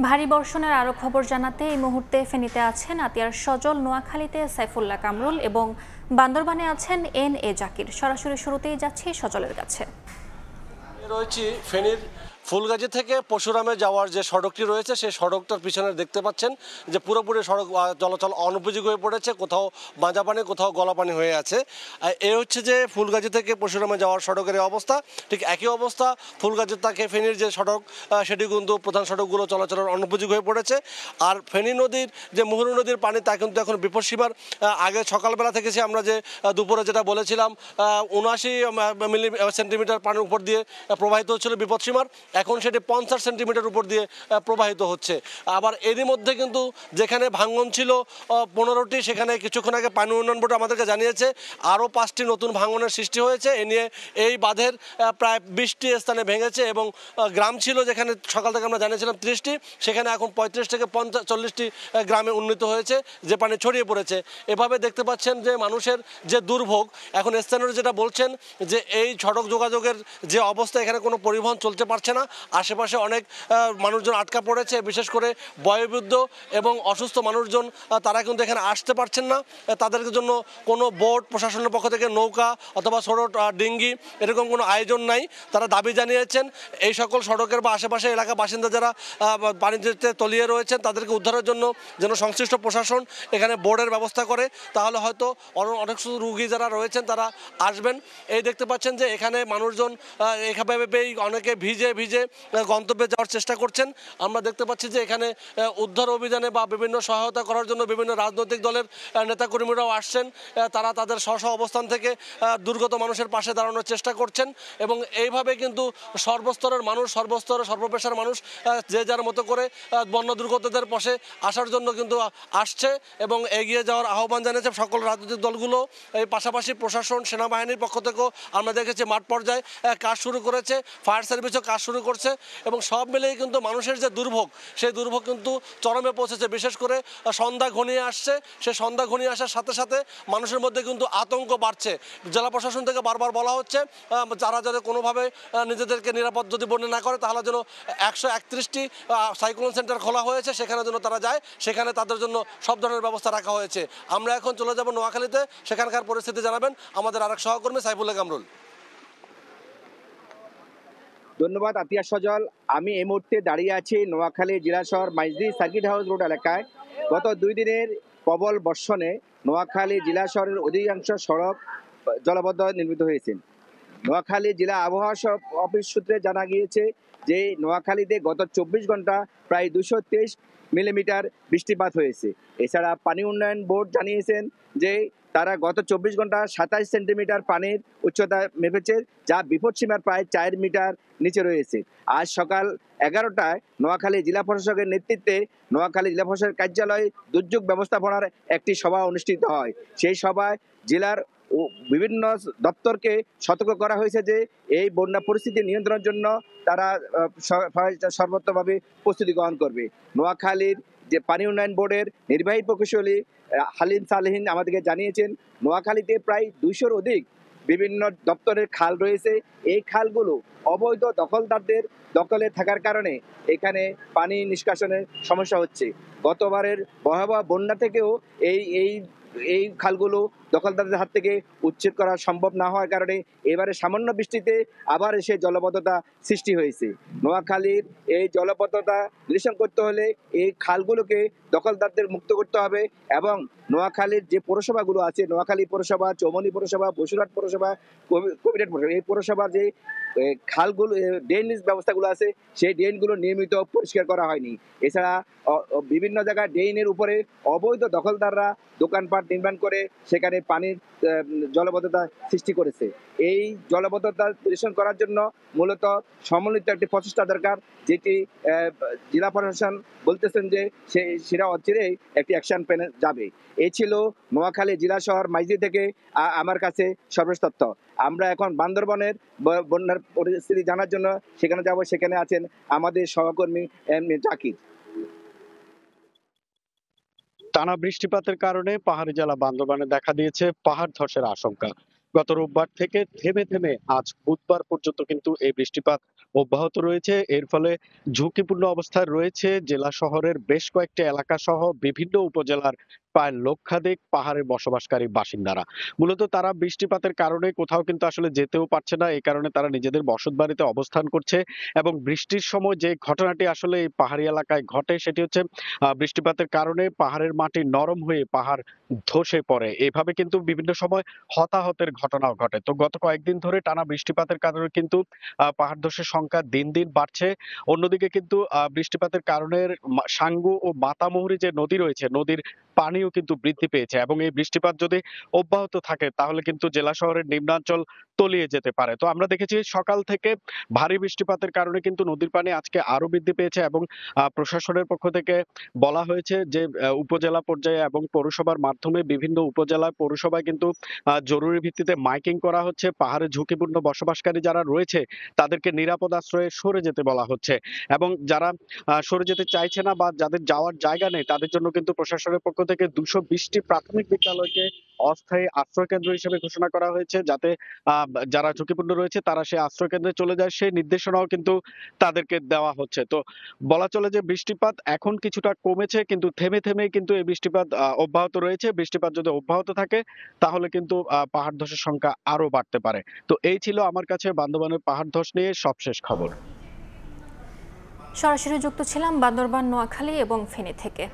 ভারী বর্ষণের আরো খবর জানাতে এই মুহূর্তে ফেনীতে আছেন আতিয়ার সজল, নোয়াখালীতে সাইফুল্লাহ কামরুল এবং বান্দরবানে আছেন এন জাকির। সরাসরি শুরুতেই যাচ্ছি সজলের কাছে। রয়েছি ফেনীর ফুলগাজী থেকে পরশুরামে যাওয়ার যে সড়কটি রয়েছে সেই সড়কটার পিছনে দেখতে পাচ্ছেন যে পুরোপুরি সড়ক চলাচল অনুপযোগী হয়ে পড়েছে, কোথাও বাঁজা পানি কোথাও গলা পানি হয়ে আছে। এ হচ্ছে যে ফুলগাজী থেকে পরশুরামে যাওয়ার সড়কের অবস্থা। ঠিক একই অবস্থা ফুলগাজী থেকে ফেনীর যে সড়ক সেটি কিন্তু প্রধান সড়কগুলো চলাচলের অনুপযোগী হয়ে পড়েছে। আর ফেনী নদীর যে মুহুরী নদীর পানি তা কিন্তু এখন বিপদসীমার আগে সকালবেলা থেকে আমরা যে দুপুরে যেটা বলেছিলাম 79 সেন্টিমিটার পানির উপর দিয়ে প্রবাহিত হচ্ছিল বিপদসীমার, এখন সেটি 50 সেন্টিমিটার উপর দিয়ে প্রবাহিত হচ্ছে। আবার এরই মধ্যে কিন্তু যেখানে ভাঙন ছিল 15টি, সেখানে কিছুক্ষণ আগে পানি উন্নয়ন বোর্ড আমাদেরকে জানিয়েছে আরও 5টি নতুন ভাঙনের সৃষ্টি হয়েছে। এ নিয়ে এই বাঁধের প্রায় 20টি স্থানে ভেঙেছে এবং গ্রাম ছিল যেখানে সকাল থেকে আমরা জানিয়েছিলাম 30টি, সেখানে এখন 35 থেকে 40টি গ্রামে উন্নীত হয়েছে যে পানি ছড়িয়ে পড়েছে। এভাবে দেখতে পাচ্ছেন যে মানুষের যে দুর্ভোগ, এখন স্থানীয়রা যেটা বলছেন যে এই সড়ক যোগাযোগের যে অবস্থা, এখানে কোনো পরিবহন চলতে পারছে না। আশেপাশে অনেক মানুষজন আটকা পড়েছে, বিশেষ করে বয়োবৃদ্ধ এবং অসুস্থ মানুষজন, তারা কিন্তু এখানে আসতে পারছেন না। তাদের জন্য কোনো বোট প্রশাসনের পক্ষ থেকে নৌকা অথবা ছোট ডিঙ্গি এরকম কোনো আয়োজন নাই। তারা দাবি জানিয়েছেন এই সকল সড়কের বা আশেপাশে এলাকা বাসিন্দা যারা পানিতে তলিয়ে রয়েছেন তাদেরকে উদ্ধারের জন্য যেন সংশ্লিষ্ট প্রশাসন এখানে বোর্ডের ব্যবস্থা করে, তাহলে হয়তো অনেক রুগী যারা রয়েছেন তারা আসবেন। এই দেখতে পাচ্ছেন যে এখানে মানুষজন এভাবেই অনেকে ভিজে ভিজে গন্তব্যে যাওয়ার চেষ্টা করছেন। আমরা দেখতে পাচ্ছি যে এখানে উদ্ধার অভিযানে বা বিভিন্ন সহায়তা করার জন্য বিভিন্ন রাজনৈতিক দলের নেতাকর্মীরাও আসছেন। তারা তাদের স্ব অবস্থান থেকে দুর্গত মানুষের পাশে দাঁড়ানোর চেষ্টা করছেন এবং এইভাবে কিন্তু সর্বস্তরের মানুষ, সর্বস্তরের সর্বপেশার মানুষ যে যার মতো করে বন্য দুর্গতদের পাশে আসার জন্য কিন্তু আসছে এবং এগিয়ে যাওয়ার আহ্বান জানিয়েছে সকল রাজনৈতিক দলগুলো। এই পাশাপাশি প্রশাসন, সেনাবাহিনীর পক্ষ থেকেও আমরা দেখেছি মাঠ পর্যায়ে কাজ শুরু করেছে, ফায়ার সার্ভিসও কাজ শুরু করছে এবং সব মিলেই কিন্তু মানুষের যে দুর্ভোগ, সেই দুর্ভোগ কিন্তু চরমে পৌঁছেছে। বিশেষ করে সন্ধ্যা ঘনিয়ে আসছে, সেই সন্ধ্যা ঘনিয়ে আসার সাথে সাথে মানুষের মধ্যে কিন্তু আতঙ্ক বাড়ছে। জেলা প্রশাসন থেকে বারবার বলা হচ্ছে যারা যাতে কোনোভাবে নিজেদেরকে নিরাপদ যদি মনে না করে, তাহলে যেন 131টি সাইক্লোন সেন্টার খোলা হয়েছে, সেখানে যেন তারা যায়, সেখানে তাদের জন্য সব ধরনের ব্যবস্থা রাখা হয়েছে। আমরা এখন চলে যাব নোয়াখালীতে, সেখানকার পরিস্থিতি জানাবেন আমাদের আরেক সহকর্মী সাইফুল্লাহ কামরুল। ধন্যবাদ আতিয়া সজল। আমি এই মুহূর্তে দাঁড়িয়ে আছি নোয়াখালী জেলা শহর মাইজদি সার্কিট হাউস রোড এলাকায়। গত 2 দিনের প্রবল বর্ষণে নোয়াখালী জেলা শহরের অধিকাংশ সড়ক জলবদ্ধ নির্মিত হয়েছে। নোয়াখালী জেলা আবহাওয়া অফিস সূত্রে জানা গিয়েছে যে নোয়াখালীতে গত 24 ঘন্টা প্রায় 223 মিলিমিটার বৃষ্টিপাত হয়েছে। এছাড়া পানি উন্নয়ন বোর্ড জানিয়েছেন যে তারা গত 24 ঘন্টা 27 সেন্টিমিটার পানির উচ্চতা মেপেছে, যা বিপদসীমার প্রায় 4 মিটার নিচে রয়েছে। আজ সকাল 11টায় নোয়াখালী জেলা প্রশাসকের নেতৃত্বে নোয়াখালী জেলা প্রশাসকের কার্যালয়ে দুর্যোগ ব্যবস্থাপনার একটি সভা অনুষ্ঠিত হয়। সেই সভায় জেলার বিভিন্ন দপ্তরকে সতর্ক করা হয়েছে যে এই বন্যা পরিস্থিতি নিয়ন্ত্রণের জন্য তারা সর্বোত্তমভাবে প্রস্তুতি গ্রহণ করবে। নোয়াখালীর যে পানি উন্নয়ন বোর্ডের নির্বাহী প্রকৌশলী হালিম সালেহীন আমাদেরকে জানিয়েছেন নোয়াখালীতে প্রায় 200-র অধিক বিভিন্ন দপ্তরের খাল রয়েছে। এই খালগুলো অবৈধ দখলদারদের দখলে থাকার কারণে এখানে পানি নিষ্কাশনের সমস্যা হচ্ছে। গতবারের ভয়াবহ বন্যা থেকেও এই এই এই খালগুলো দখলদারদের হাত থেকে উচ্ছেদ করা সম্ভব না হওয়ার কারণে এবারে সামান্য বৃষ্টিতে আবার এসে জলবদ্ধতা সৃষ্টি হয়েছে। নোয়াখালীর এই জলবদ্ধতা নিরসন করতে হলে এই খালগুলোকে দখলদারদের মুক্ত করতে হবে এবং নোয়াখালীর যে পৌরসভাগুলো আছে, নোয়াখালী পৌরসভা, চৌমনি পৌরসভা, বসুরহাট পৌরসভা, কবিরহাট পৌরসভা, এই পৌরসভার যে খালগুলো ড্রেনেজ ব্যবস্থাগুলো আছে সেই ড্রেনগুলো নিয়মিত পরিষ্কার করা হয়নি। এছাড়া বিভিন্ন জায়গায় ড্রেনের উপরে অবৈধ দখলদাররা দোকানপাট নির্মাণ করে সেখানে পানির জলবদ্ধতা সৃষ্টি করেছে। এই জলবদ্ধতা নিরসন করার জন্য মূলত সমন্বিত একটি প্রচেষ্টা দরকার, যেটি জেলা প্রশাসন বলতেছেন যে সেটা অচিরেই একটি অ্যাকশন প্ল্যানে যাবে। এই ছিল নোয়াখালী জেলা শহর মাইজদি থেকে আমার কাছে সর্বশেষ তথ্য। আমরা এখন বান্দরবনের বন্যার পরিস্থিতি জানার জন্য সেখানে যাব। সেখানে আছেন আমাদের সহকর্মী জাকির। টানা বৃষ্টিপাতের কারণে পাহাড়ি জেলা বান্দরবানে দেখা দিয়েছে পাহাড় ধসের আশঙ্কা। গত রোববার থেকে থেমে থেমে আজ বুধবার পর্যন্ত কিন্তু এই বৃষ্টিপাত অব্যাহত রয়েছে। এর ফলে ঝুঁকিপূর্ণ অবস্থায় রয়েছে জেলা শহরের বেশ কয়েকটি এলাকা সহ বিভিন্ন উপজেলার প্রায় লক্ষাধিক পাহাড়ে বসবাসকারী বাসিন্দারা। মূলত তারা বৃষ্টিপাতের কারণে কোথাও কিন্তু আসলে যেতেও পারছে না। এই কারণে তারা নিজেদের বসতবাড়িতে অবস্থান করছে এবং বৃষ্টির সময় যে ঘটনাটি আসলে এই পাহাড়ি এলাকায় ঘটে সেটি হচ্ছে বৃষ্টিপাতের কারণে পাহাড়ের মাটি নরম হয়ে পাহাড় ধসে পড়ে। এভাবে কিন্তু বিভিন্ন সময় হতাহতের ঘটনাও ঘটে। তো গত কয়েকদিন ধরে টানা বৃষ্টিপাতের কারণে কিন্তু পাহাড় ধসের সংখ্যা দিন দিন বাড়ছে। অন্যদিকে কিন্তু বৃষ্টিপাতের কারণে সাঙ্গু ও মাতামুহুরী যে নদী রয়েছে, নদীর পানিও কিন্তু বৃদ্ধি পেয়েছে এবং এই বৃষ্টিপাত যদি অব্যাহত থাকে তাহলে কিন্তু জেলা শহরের নিম্নাঞ্চল তলিয়ে যেতে পারে। তো আমরা দেখেছি সকাল থেকে ভারী বৃষ্টিপাতের কারণে কিন্তু নদীর পানি আজকে আরো বৃদ্ধি পেয়েছে এবং প্রশাসনের পক্ষ থেকে বলা হয়েছে যে উপজেলা পর্যায়ে এবং পৌরসভার মাধ্যমে বিভিন্ন উপজেলায় পৌরসভায় কিন্তু জরুরি ভিত্তিতে মাইকিং করা হচ্ছে। পাহাড়ে ঝুঁকিপূর্ণ বসবাসকারী যারা রয়েছে তাদেরকে নিরাপদ আশ্রয়ে সরে যেতে বলা হচ্ছে এবং যারা সরে যেতে চাইছে না বা যাদের যাওয়ার জায়গা নেই তাদের জন্য কিন্তু প্রশাসনের পক্ষ থেকে 220টি প্রাথমিক বিদ্যালয়কে অস্থায়ী আশ্রয় কেন্দ্র হিসেবে ঘোষণা করা হয়েছে, যাতে যারা ঝুঁকিপূর্ণ রয়েছে তারা সেই আশ্রয় কেন্দ্রে চলে যায় সেই নির্দেশনাও কিন্তু তাদেরকে দেওয়া হচ্ছে। তো বলা চলে যে বৃষ্টিপাত এখন কিছুটা কমেছে কিন্তু থেমে থেমে কিন্তু এই বৃষ্টিপাত অব্যাহত রয়েছে। বৃষ্টিপাত যদি অব্যাহত থাকে তাহলে কিন্তু পাহাড় ধসের সংখ্যা আরো বাড়তে পারে। তো এই ছিল আমার কাছে বান্দরবানের পাহাড় ধস নিয়ে সবশেষ খবর। সরাসরি যুক্ত ছিলাম বান্দরবান, নোয়াখালী এবং ফেনী থেকে।